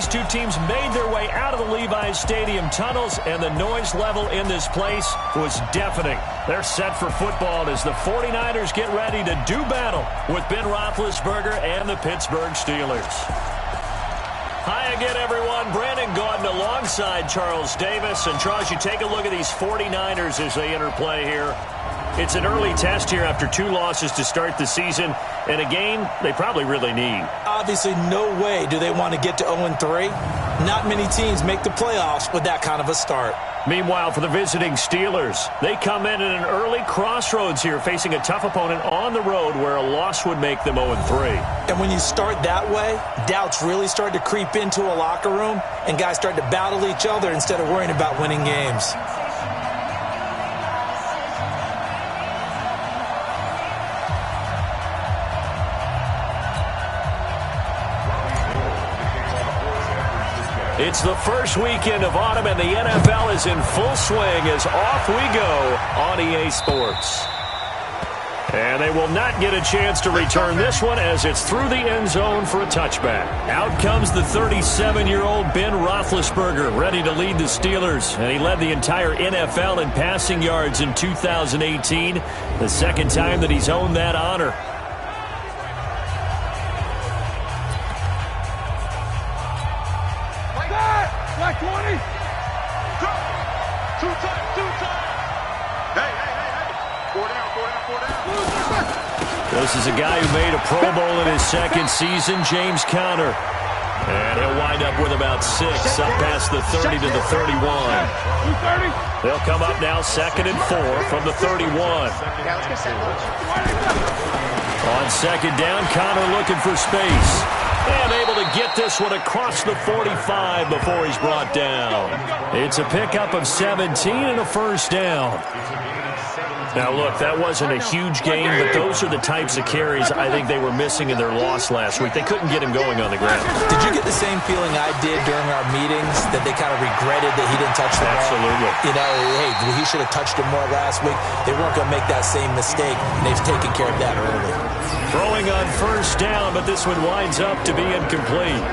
these two teams made their way out of the Levi's Stadium tunnels, and the noise level in this place was deafening. They're set for football as the 49ers get ready to do battle with Ben Roethlisberger and the Pittsburgh Steelers. Hi again, everyone. Brandon Gordon alongside Charles Davis. And, Charles, you take a look at these 49ers as they interplay here. It's an early test here after 2 losses to start the season, and a game they probably really need. Obviously, no way do they want to get to 0-3. Not many teams make the playoffs with that kind of a start. Meanwhile, for the visiting Steelers, they come in at an early crossroads here, facing a tough opponent on the road where a loss would make them 0-3. And when you start that way, doubts really start to creep into a locker room, and guys start to battle each other instead of worrying about winning games. It's the first weekend of autumn, and the NFL is in full swing as off we go on EA Sports. And they will not get a chance to return this one as it's through the end zone for a touchback. Out comes the 37-year-old Ben Roethlisberger, ready to lead the Steelers. And he led the entire NFL in passing yards in 2018, the second time that he's owned that honor. Like 20. Two time. Hey. 4 down. This is a guy who made a Pro Bowl in his second season, James Conner. And he'll wind up with about 6, up past the 30 to the 31. They'll come up now 2nd and 4 from the 31. On 2nd down, Conner looking for space. And able to get this one across the 45 before he's brought down. It's a pickup of 17 and a first down. Now, look, that wasn't a huge game, but those are the types of carries I think they were missing in their loss last week. They couldn't get him going on the ground. Did you get the same feeling I did during our meetings, that they kind of regretted that he didn't touch the ball? Absolutely. You know, hey, he should have touched him more last week. They weren't going to make that same mistake, and they've taken care of that early. Throwing on first down, but this one winds up to be incomplete.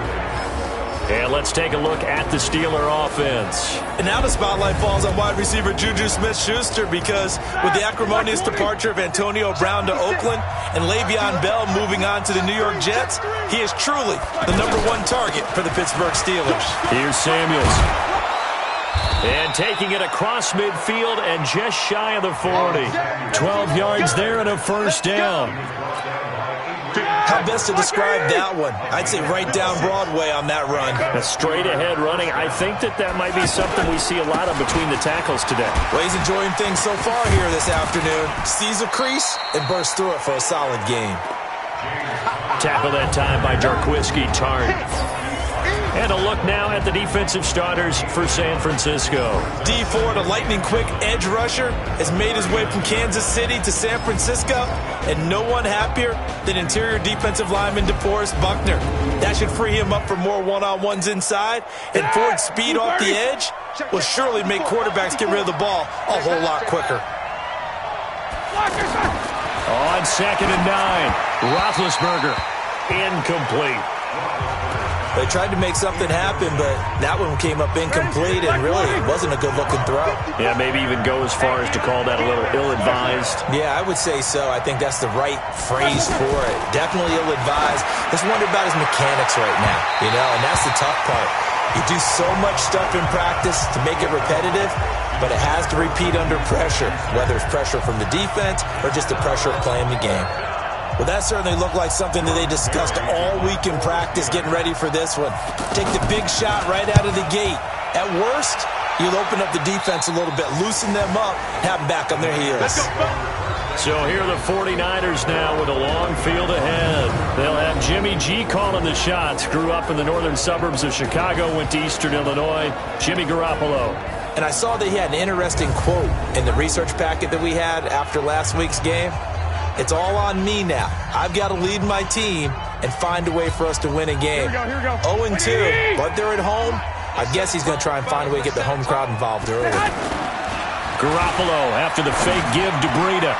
And let's take a look at the Steeler offense. And now the spotlight falls on wide receiver Juju Smith-Schuster, because with the acrimonious departure of Antonio Brown to Oakland and Le'Veon Bell moving on to the New York Jets, he is truly the #1 target for the Pittsburgh Steelers. Here's Samuels. And taking it across midfield and just shy of the 40. 12 yards there and a first down. How best to describe that one? I'd say right down Broadway on that run. A straight-ahead running. I think that might be something we see a lot of between the tackles today. Well, he's enjoying things so far here this afternoon. Sees a crease and bursts through it for a solid game. Tackle that time by Jarquiski Tartt. And a look now at the defensive starters for San Francisco. D Ford, a lightning-quick edge rusher, has made his way from Kansas City to San Francisco, and no one happier than interior defensive lineman DeForest Buckner. That should free him up for more one-on-ones inside, and Ford's speed off the edge will surely make quarterbacks get rid of the ball a whole lot quicker. On 2nd and 9, Roethlisberger, incomplete. They tried to make something happen, but that one came up incomplete, and really wasn't a good-looking throw. Yeah, maybe even go as far as to call that a little ill-advised. Yeah, I would say so. I think that's the right phrase for it. Definitely ill-advised. Just wonder about his mechanics right now, and that's the tough part. You do so much stuff in practice to make it repetitive, but it has to repeat under pressure, whether it's pressure from the defense or just the pressure of playing the game. Well, that certainly looked like something that they discussed all week in practice getting ready for this one. Take the big shot right out of the gate. At worst, you'll open up the defense a little bit, loosen them up, have them back on their heels. So here are the 49ers now with a long field ahead. They'll have Jimmy G calling the shots. Grew up in the northern suburbs of Chicago, went to Eastern Illinois. Jimmy Garoppolo. And I saw that he had an interesting quote in the research packet that we had after last week's game. It's all on me now. I've got to lead my team and find a way for us to win a game. 0-2, but they're at home. I guess he's going to try and find a way to get the home crowd involved early. Garoppolo after the fake give to Breida.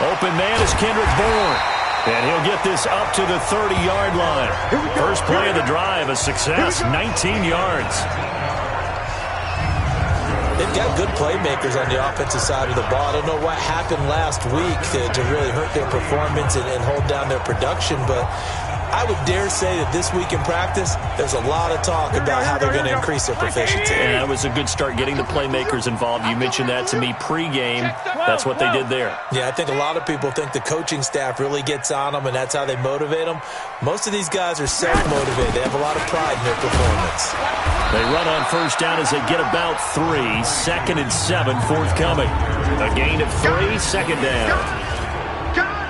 Open man is Kendrick Bourne. And he'll get this up to the 30-yard line. First play of the drive, a success, 19 yards. They've got good playmakers on the offensive side of the ball. I don't know what happened last week to really hurt their performance and hold down their production, but I would dare say that this week in practice, there's a lot of talk about how they're going to increase their proficiency. And that was a good start getting the playmakers involved. You mentioned that to me pregame. That's what they did there. Yeah, I think a lot of people think the coaching staff really gets on them, and that's how they motivate them. Most of these guys are self-motivated. They have a lot of pride in their performance. They run on first down as they get about 3. 2nd and 7 forthcoming. A gain of 3, second down.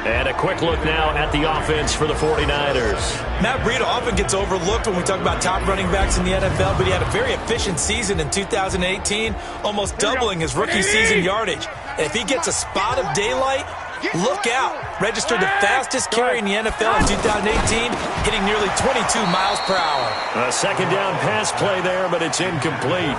And a quick look now at the offense for the 49ers. Matt Breida often gets overlooked when we talk about top running backs in the NFL, but he had a very efficient season in 2018, almost doubling his rookie season yardage. And if he gets a spot of daylight, look out. Registered the fastest carry in the NFL in 2018, hitting nearly 22 miles per hour. A second down pass play there, but it's incomplete.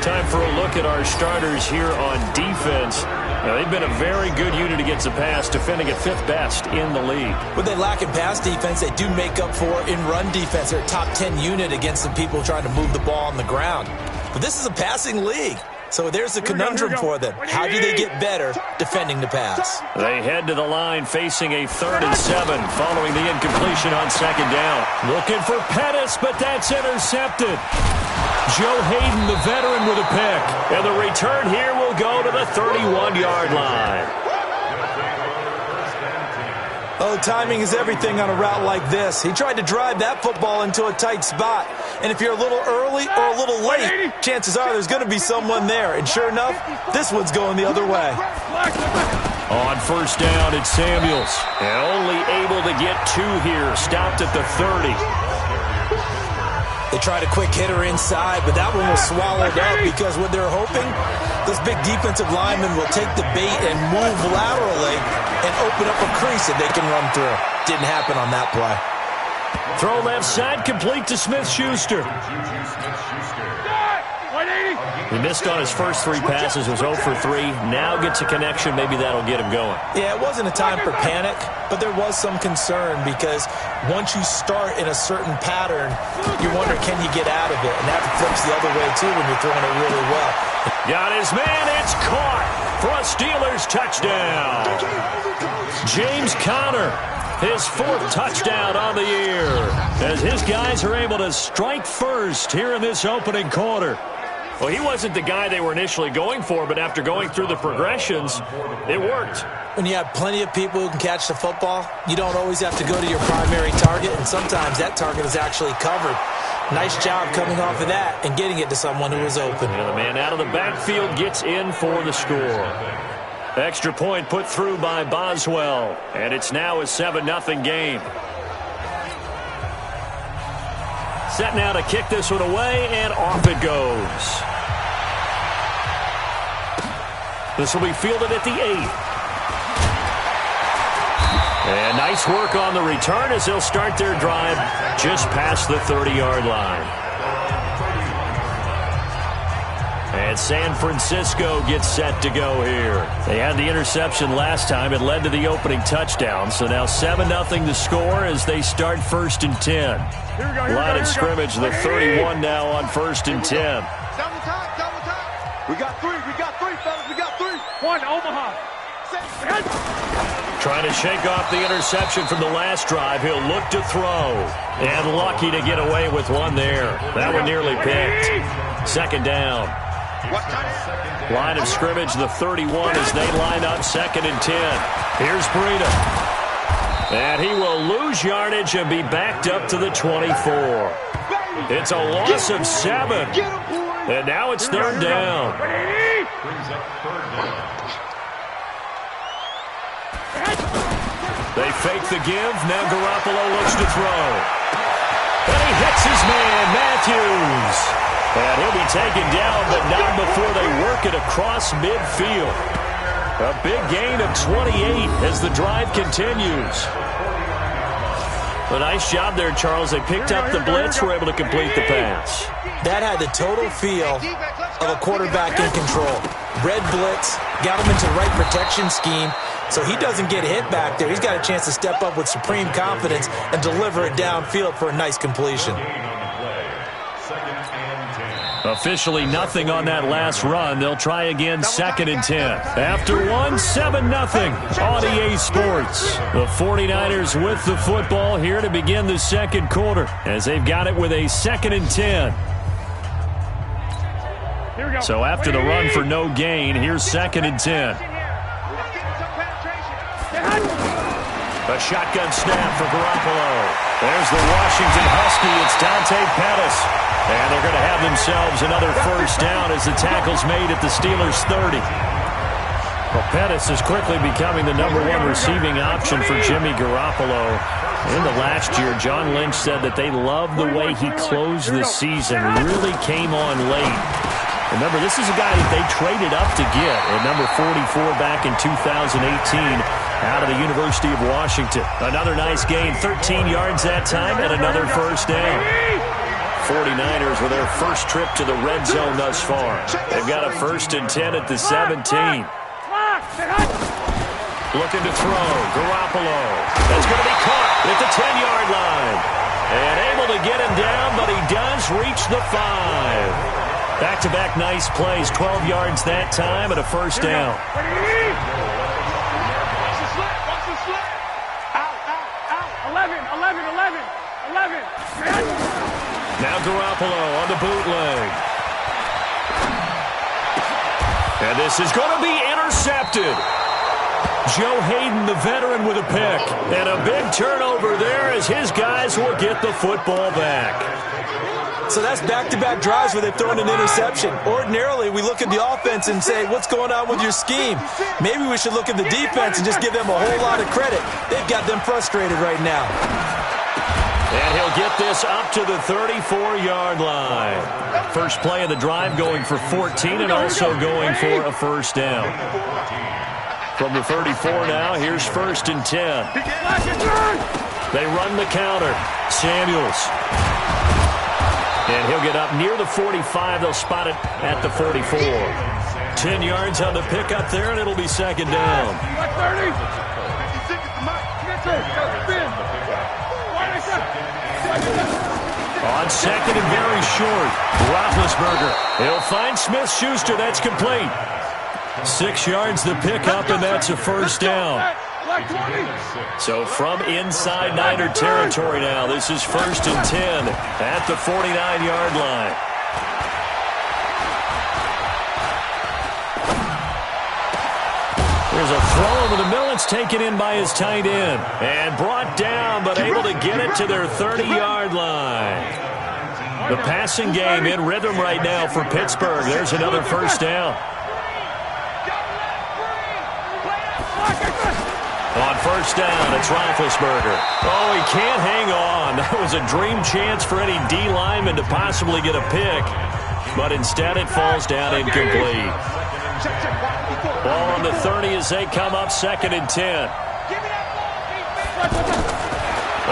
Time for a look at our starters here on defense. Now, they've been a very good unit against the pass, defending at 5th best in the league. What they lack in pass defense, they do make up for in run defense. They're a top 10 unit against the people trying to move the ball on the ground. But this is a passing league. So there's a conundrum for them. How do they get better defending the pass? They head to the line facing a 3rd and 7 following the incompletion on second down. Looking for Pettis, but that's intercepted. Joe Harden, the veteran, with a pick. And the return here will go to the 31-yard line. Oh, timing is everything on a route like this. He tried to drive that football into a tight spot. And if you're a little early or a little late, chances are there's going to be someone there. And sure enough, this one's going the other way. On first down, it's Samuels. And only able to get 2 here. Stopped at the 30. They tried a quick hitter inside, but that one was swallowed up because what they're hoping, those big defensive linemen will take the bait and move laterally and open up a crease that they can run through. Didn't happen on that play. Throw left side, complete to Smith-Schuster. He missed on his first 3 passes, was 0 for 3. Now gets a connection. Maybe that'll get him going. Yeah, it wasn't a time for panic, but there was some concern because once you start in a certain pattern, you wonder, can you get out of it? And that flips the other way, too, when you're throwing it really well. Got his man. It's caught for a Steelers touchdown. James Conner, his 4th touchdown on the year, as his guys are able to strike first here in this opening quarter. Well, he wasn't the guy they were initially going for, but after going through the progressions, it worked. When you have plenty of people who can catch the football, you don't always have to go to your primary target, and sometimes that target is actually covered. Nice job coming off of that and getting it to someone who was open. And the man out of the backfield gets in for the score. Extra point put through by Boswell, and it's now a 7-0 game. Set now to kick this one away, and off it goes. This will be fielded at the 8. And nice work on the return as they'll start their drive just past the 30-yard line. And San Francisco gets set to go here. They had the interception last time. It led to the opening touchdown. So now 7-0 to score as they start 1st and 10. Line of scrimmage, the 31 now on 1st and 10. Double time. We got 3, fellas. We got 3. 1, Omaha. Trying to shake off the interception from the last drive. He'll look to throw. And lucky to get away with one there. That one nearly picked. 2nd down. Line of scrimmage, the 31 as they line up 2nd and 10. Here's Breida. And he will lose yardage and be backed up to the 24. It's a loss of 7. And now it's 3rd down. They fake the give. Now Garoppolo looks to throw. And he hits his man, Matthews. And he'll be taken down, but not before they work it across midfield. A big gain of 28 as the drive continues. A nice job there, Charles. They picked up the blitz, were able to complete the pass. That had the total feel of a quarterback in control. Red blitz, got him into the right protection scheme, So he doesn't get hit back there. He's got a chance to step up with supreme confidence and deliver it downfield for a nice completion. Officially nothing on that last run. They'll try again 2nd and 10. After 1, 7-0 on EA Sports. The 49ers with the football here to begin the second quarter as they've got it with a 2nd and 10. So after the run for no gain, here's 2nd and 10. A shotgun snap for Garoppolo. There's the Washington Husky. It's Dante Pettis. And they're going to have themselves another first down as the tackle's made at the Steelers' 30. Well, Pettis is quickly becoming the #1 receiving option for Jimmy Garoppolo. In the last year, John Lynch said that they loved the way he closed the season. Really came on late. Remember, this is a guy that they traded up to get at number 44 back in 2018 out of the University of Washington. Another nice gain, 13 yards that time, and another first down. 49ers with their first trip to the red zone thus far. They've got a 1st and 10 at the 17. Looking to throw. Garoppolo. That's going to be caught at the 10-yard line. And able to get him down, but he does reach the 5. Back-to-back nice plays, 12 yards that time and a first down. Now Garoppolo on the bootleg. And this is going to be intercepted. Joe Harden, the veteran, with a pick. And a big turnover there as his guys will get the football back. So that's back-to-back drives where they've thrown an interception. Ordinarily, we look at the offense and say, what's going on with your scheme? Maybe we should look at the defense and just give them a whole lot of credit. They've got them frustrated right now. And he'll get this up to the 34-yard line. First play of the drive going for 14 and also going for a first down. From the 34 now, here's 1st and 10. They run the counter. Samuels. And he'll get up near the 45. They'll spot it at the 44. 10 yards on the pickup there, and it'll be 2nd down. On 2nd and very short, Roethlisberger. He'll find Smith-Schuster. That's complete. 6 yards the pickup, and that's a first down. So from inside Niner territory now, this is 1st and 10 at the 49-yard line. There's a throw over the middle. It's taken in by his tight end. And brought down, but able to get it to their 30-yard line. The passing game in rhythm right now for Pittsburgh. There's another first down. On first down, it's Roethlisberger. Oh, he can't hang on. That was a dream chance for any D lineman to possibly get a pick. But instead it falls down incomplete. Ball on the 30 as they come up 2nd and 10.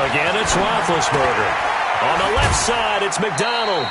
Again, it's Roethlisberger. On the left side, it's McDonald.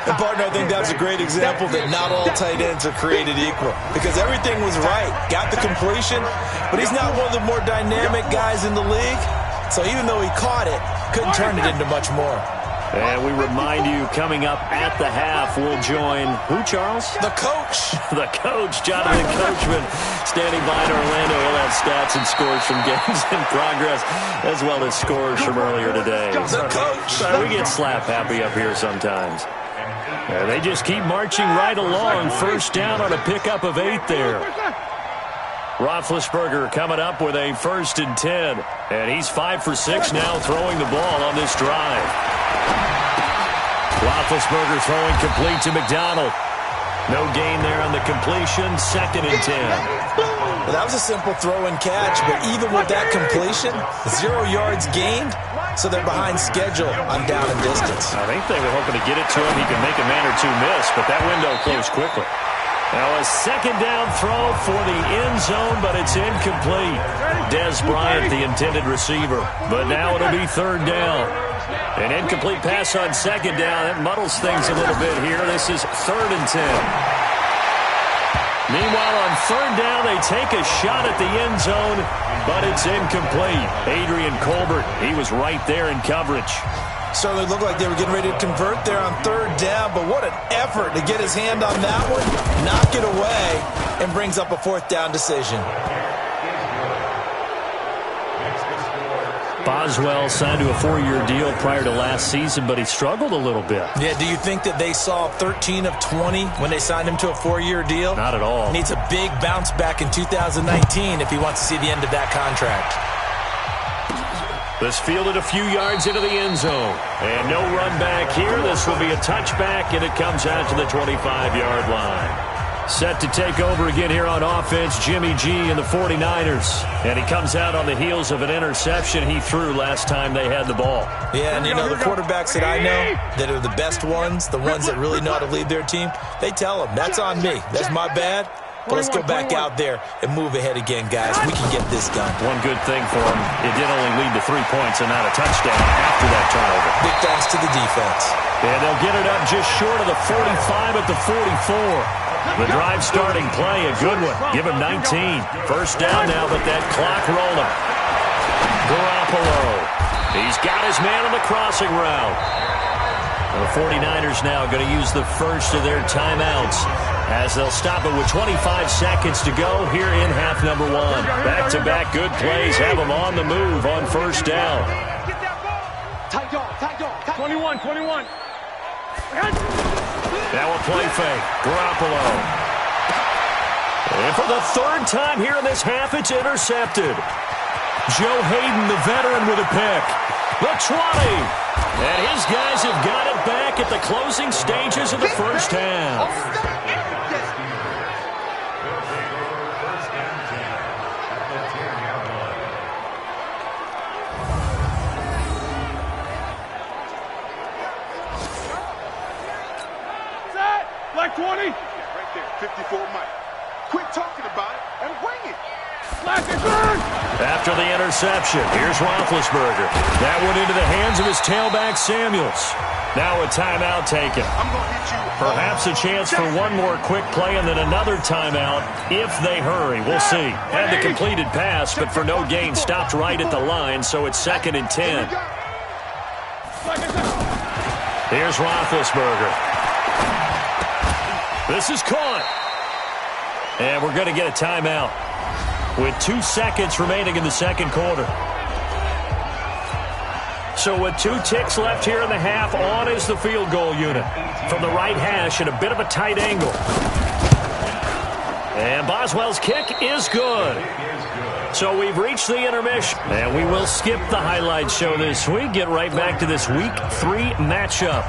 And, partner, I think that's a great example that not all tight ends are created equal. Because everything was right. Got the completion, but he's not one of the more dynamic guys in the league. So even though he caught it, couldn't turn it into much more. And we remind you, coming up at the half, we'll join who, Charles? The coach. The coach, Jonathan Coachman, standing by in Orlando. He'll have stats and scores from games in progress, as well as scores from earlier today. The coach. We get slap happy up here sometimes. And they just keep marching right along. First down on a pickup of 8 there. Roethlisberger coming up with a 1st and 10. And he's 5 for 6 now throwing the ball on this drive. Roethlisberger throwing complete to McDonald. No gain there on the completion. 2nd and 10. Well, that was a simple throw and catch, but even with that completion, 0 yards gained, so they're behind schedule on down and distance. I think they were hoping to get it to him. He could make a man or two miss, but that window closed quickly. Now a 2nd down throw for the end zone, but it's incomplete. Des Bryant, the intended receiver. But now it'll be 3rd down. An incomplete pass on 2nd down. That muddles things a little bit here. This is 3rd and 10. Meanwhile, on third down, they take a shot at the end zone, but it's incomplete. Adrian Colbert, he was right there in coverage. Certainly looked like they were getting ready to convert there on third down, but what an effort to get his hand on that one, knock it away, and brings up a fourth down decision. Boswell signed to a 4-year deal prior to last season, but he struggled a little bit. Yeah, do you think that they saw 13 of 20 when they signed him to a 4-year deal? Not at all. Needs a big bounce back in 2019 if he wants to see the end of that contract. This fielded a few yards into the end zone. And no run back here. This will be a touchback, and it comes out to the 25-yard line. Set to take over again here on offense, Jimmy G and the 49ers. And he comes out on the heels of an interception he threw last time they had the ball. Yeah, and you know, the quarterbacks that I know that are the best ones, the ones that really know how to lead their team, they tell them, that's on me. That's my bad. But let's go back out there and move ahead again, guys. We can get this done. One good thing for him, it did only lead to 3 points and not a touchdown after that turnover. Big thanks to the defense. And they'll get it up just short of the 45 at the 44. The drive starting play, a good one. Give him 19. First down now, but that clock rolling. Garoppolo. He's got his man on the crossing route. The 49ers now going to use the first of their timeouts as they'll stop it with 25 seconds to go here in half number 1. Back-to-back good plays have them on the move on first down. Get that ball. Tight dog. 21. Now a play fake. Garoppolo. And for the third time here in this half, it's intercepted. Joe Harden, the veteran, with a pick. The 20. And his guys have got it back at the closing stages of the first half. Like 20. Right there, 54 Mike. Quit talking about it and bring it. After the interception, here's Roethlisberger. That went into the hands of his tailback, Samuels. Now a timeout taken. I'm going to hit you. Perhaps a chance for one more quick play and then another timeout if they hurry. We'll see. Had the completed pass, but for no gain, stopped right at the line, so it's 2nd and 10. Here's Roethlisberger. This is caught. And we're going to get a timeout with 2 seconds remaining in the second quarter. So with 2 ticks left here in the half, on is the field goal unit. From the right hash at a bit of a tight angle. And Boswell's kick is good. So we've reached the intermission. And we will skip the highlight show this week. Get right back to this Week 3 matchup.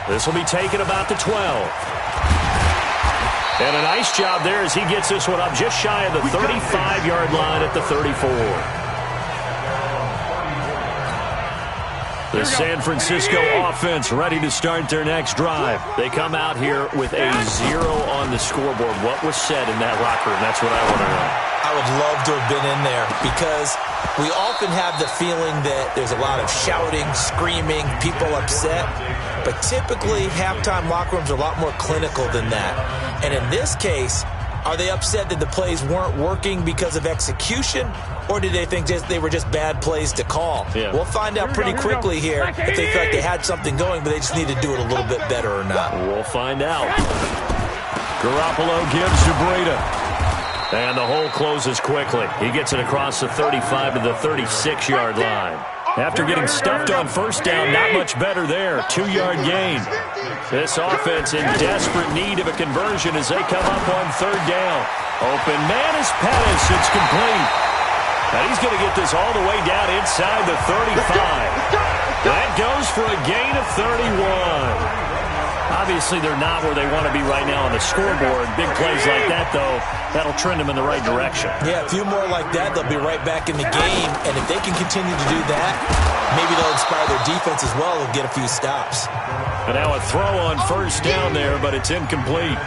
This will be taken about the 12. And a nice job there as he gets this one up just shy of the 35-yard line at the 34. The San Francisco offense ready to start their next drive. They come out here with a 0 on the scoreboard. What was said in that locker room? That's what I want to know. I would love to have been in there because we often have the feeling that there's a lot of shouting, screaming, people upset. But typically, halftime locker rooms are a lot more clinical than that. And in this case, are they upset that the plays weren't working because of execution? Or did they think they were just bad plays to call? Yeah. We'll find out pretty quickly here if they feel like they had something going, but they just need to do it a little bit better or not. We'll find out. Garoppolo gives to Breida. And the hole closes quickly. He gets it across the 35 to the 36-yard line. After getting stuffed on first down, not much better there. 2-yard gain. This offense in desperate need of a conversion as they come up on third down. Open man is Pettis. It's complete. And he's going to get this all the way down inside the 35. That goes for a gain of 31. Obviously, they're not where they want to be right now on the scoreboard. Big plays like that, though, that'll trend them in the right direction. Yeah, a few more like that, they'll be right back in the game. And if they can continue to do that, maybe they'll inspire their defense as well and get a few stops. And now a throw on first down there, but it's incomplete.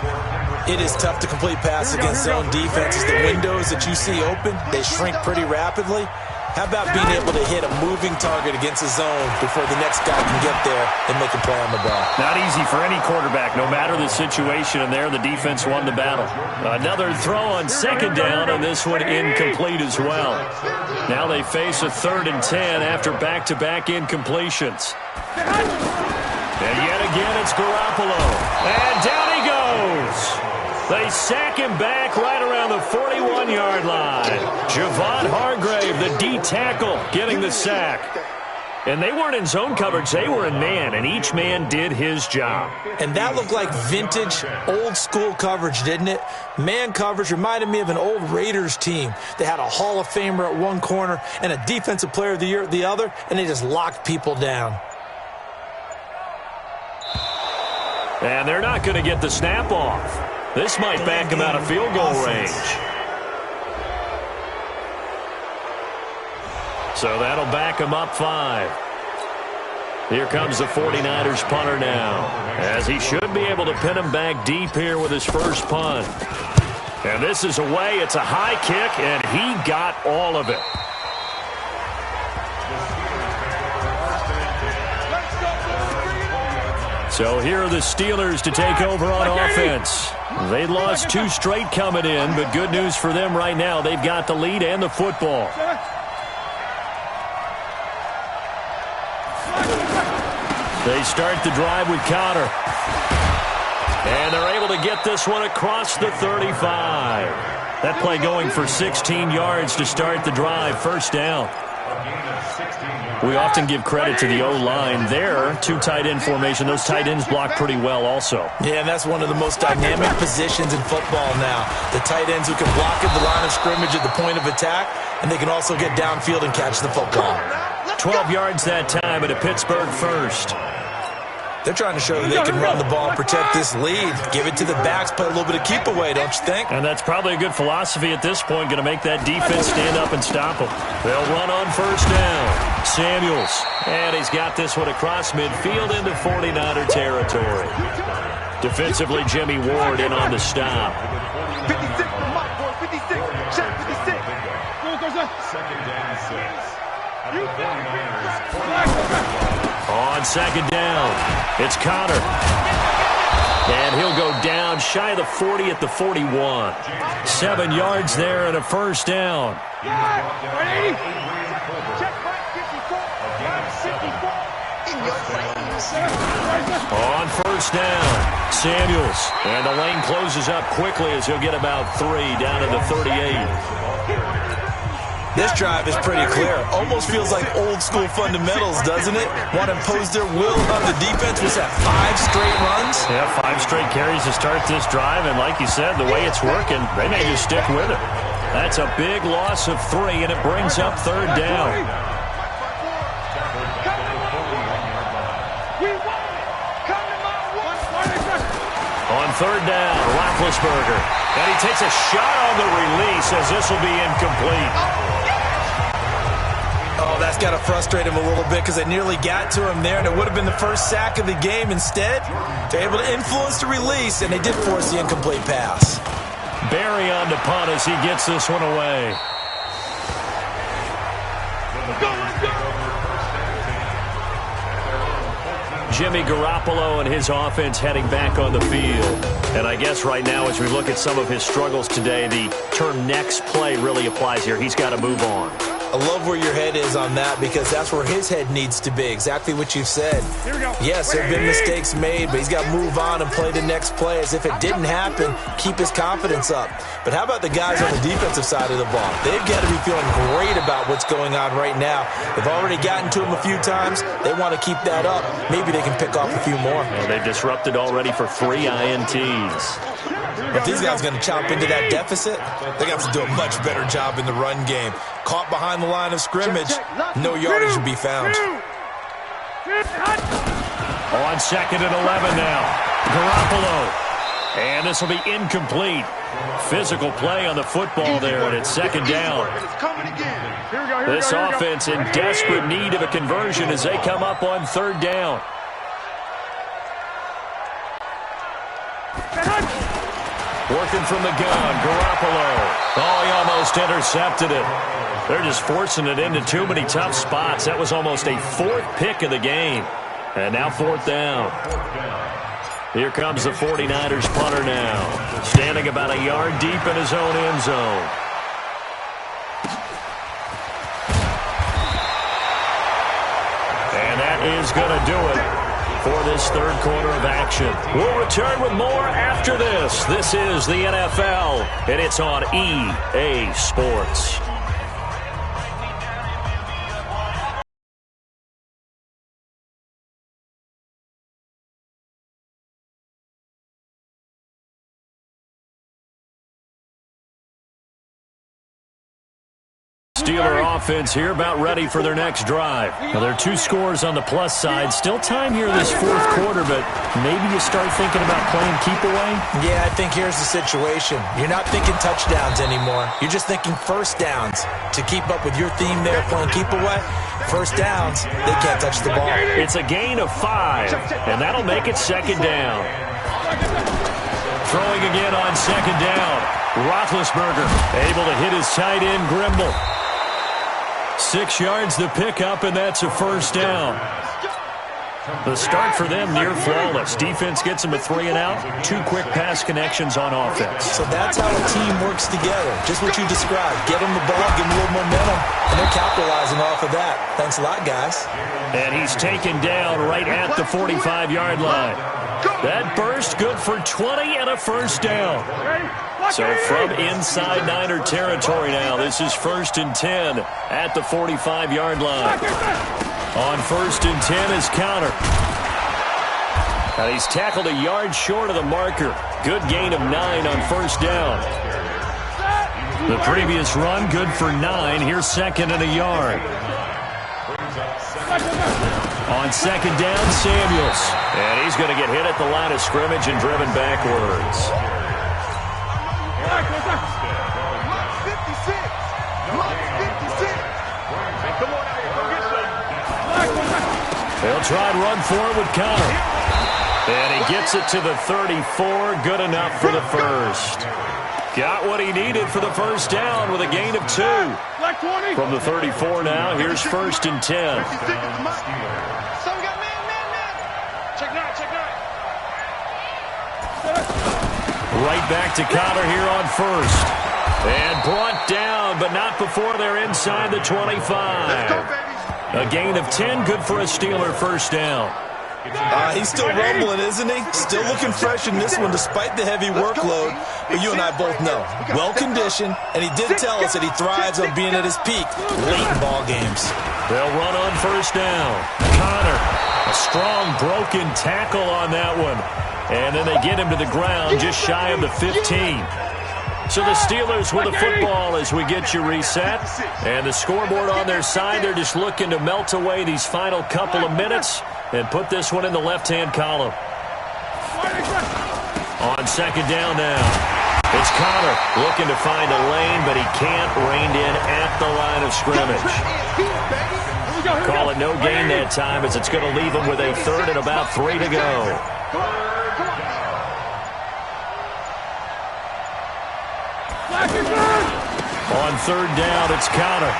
It is tough to complete pass against zone defenses. The windows that you see open, they shrink pretty rapidly. How about being able to hit a moving target against a zone before the next guy can get there and make a play on the ball? Not easy for any quarterback, no matter the situation, and there the defense won the battle. Another throw on second down, and this one incomplete as well. Now they face a 3rd and 10 after back-to-back incompletions. And yet again, it's Garoppolo. And down he goes. They sack him back right around the 41-yard line. Javon Hargrave, the D tackle, getting the sack. And they weren't in zone coverage. They were in man, and each man did his job. And that looked like vintage, old-school coverage, didn't it? Man coverage reminded me of an old Raiders team. They had a Hall of Famer at one corner and a Defensive Player of the Year at the other, and they just locked people down. And they're not going to get the snap off. This might back him out of field goal range. So that'll back him up 5. Here comes the 49ers punter now, as he should be able to pin him back deep here with his first punt. And this is away. It's a high kick, and he got all of it. So here are the Steelers to take over on offense. They lost 2 straight coming in, but good news for them right now. They've got the lead and the football. They start the drive with Connor. And they're able to get this one across the 35. That play going for 16 yards to start the drive. First down. We often give credit to the O-line there. 2 tight end formation. Those tight ends block pretty well also. Yeah, and that's one of the most dynamic positions in football now. The tight ends who can block at the line of scrimmage at the point of attack, and they can also get downfield and catch the football. 12 yards that time, and a Pittsburgh first. They're trying to show that they can run the ball and protect this lead. Give it to the backs, play a little bit of keep away, don't you think? And that's probably a good philosophy at this point, going to make that defense stand up and stop them. They'll run on first down. Samuels, and he's got this one across midfield into 49er territory. Defensively, Jimmy Ward in on the stop. 56 for Mike, boy, 56. Shot 56. Second down 6. On second down, it's Connor. And he'll go down shy of the 40 at the 41. 7 yards there and a first down. On first down, Samuels. And the lane closes up quickly as he'll get about 3 down to the 38. This drive is pretty clear. Almost feels like old-school fundamentals, doesn't it? Want to impose their will on the defense. Was that 5 straight runs? Yeah, 5 straight carries to start this drive. And like you said, the way it's working, they may just stick with it. That's a big loss of 3, and it brings up third down. On third down, Roethlisberger. And he takes a shot on the release as this will be incomplete. Oh, that's got to frustrate him a little bit because they nearly got to him there, and it would have been the first sack of the game. Instead, they're able to influence the release, and they did force the incomplete pass. Barry on to punt as he gets this one away. Jimmy Garoppolo and his offense heading back on the field. And I guess right now as we look at some of his struggles today, the term next play really applies here. He's got to move on. I love where your head is on that because that's where his head needs to be. Exactly what you said. Here we go. Yes, there have been mistakes made, but he's got to move on and play the next play as if it didn't happen. Keep his confidence up. But how about the guys on the defensive side of the ball? They've got to be feeling great about what's going on right now. They've already gotten to him a few times. They want to keep that up. Maybe they can pick off a few more. Well, they've disrupted already for 3 INTs. If these guys are going to chop into that deficit, they're going to have to do a much better job in the run game. Caught behind the line of scrimmage, no yardage will be found. On second and 11 now, Garoppolo. And this will be incomplete. Physical play on the football there, and it's second down. This offense in desperate need of a conversion as they come up on third down. Working from the gun, Garoppolo. Oh, he almost intercepted it. They're just forcing it into too many tough spots. That was almost a fourth pick of the game. And now fourth down. Here comes the 49ers punter now. Standing about a yard deep in his own end zone. And that is going to do it for this third quarter of action. We'll return with more after this. This is the NFL, and it's on EA Sports. Steeler offense here about ready for their next drive. Now, there are 2 scores on the plus side. Still time here this fourth quarter, but maybe you start thinking about playing keep away? Yeah, I think here's the situation. You're not thinking touchdowns anymore. You're just thinking first downs. To keep up with your theme there, playing keep away, first downs, they can't touch the ball. It's a gain of 5, and that'll make it second down. Throwing again on second down. Roethlisberger able to hit his tight end, Grimble. 6 yards to pick up, and that's a first down. The start for them near flawless. Defense gets them a 3 and out. 2 quick pass connections on offense. So that's how a team works together. Just what you described. Get them the ball, give them a little momentum, and they're capitalizing off of that. Thanks a lot, guys. And he's taken down right at the 45-yard line. That burst good for 20 and a first down. So from inside Niner territory now, this is 1st and 10 at the 45-yard line. On 1st and 10 is Counter. And he's tackled a yard short of the marker. Good gain of 9 on first down. The previous run good for 9. Here's 2nd and a yard. On 2nd down, Samuels. And he's going to get hit at the line of scrimmage and driven backwards. They'll try and run forward with Connor. And he gets it to the 34. Good enough for the first. Got what he needed for the first down with a gain of 2. From the 34 now, here's 1st and 10. Right back to Connor here on first. And brought down, but not before they're inside the 25. A gain of 10, good for a Steeler first down. He's still rumbling, isn't he? Still looking fresh in this one despite the heavy workload. But you and I both know, well-conditioned, and he did tell us that he thrives on being at his peak late in ball games. They'll run on first down. Connor, a strong broken tackle on that one. And then they get him to the ground just shy of the 15. So the Steelers with the football as we get you reset. And the scoreboard on their side, they're just looking to melt away these final couple of minutes and put this one in the left-hand column. On second down now, it's Connor looking to find a lane, but he can't, reined in at the line of scrimmage. Call it no gain that time as it's going to leave him with a 3rd and about 3 to go. On 3rd down, it's Counter.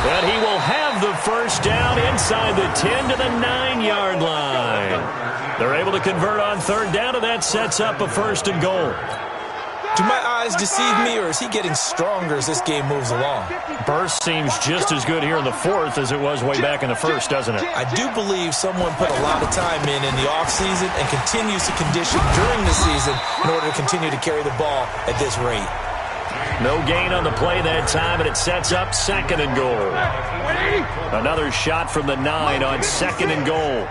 And he will have the first down inside the 10 to the 9-yard line. They're able to convert on 3rd down, and that sets up a 1st and goal. Do my eyes deceive me, or is he getting stronger as this game moves along? Burst seems just as good here in the 4th as it was way back in the 1st, doesn't it? I do believe someone put a lot of time in the offseason and continues to condition during the season in order to continue to carry the ball at this rate. No gain on the play that time, and it sets up 2nd and goal. Another shot from the 9 on 2nd and goal.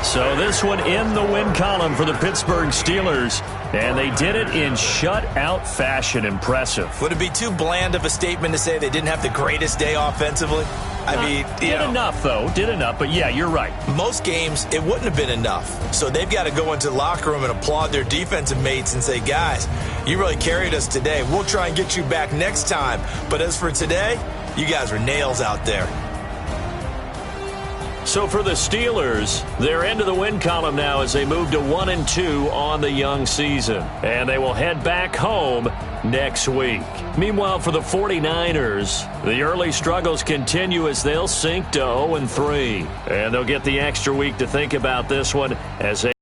So this one in the win column for the Pittsburgh Steelers, and they did it in shutout fashion. Impressive. Would it be too bland of a statement to say they didn't have the greatest day offensively? I mean, did enough, though. Did enough, but yeah, you're right. Most games, it wouldn't have been enough. So they've got to go into the locker room and applaud their defensive mates and say, guys, you really carried us today. We'll try and get you back next time. But as for today, you guys were nails out there. So for the Steelers, they're into the win column now as they move to 1-2 on the young season. And they will head back home next week. Meanwhile, for the 49ers, the early struggles continue as they'll sink to 0-3. And they'll get the extra week to think about this one as they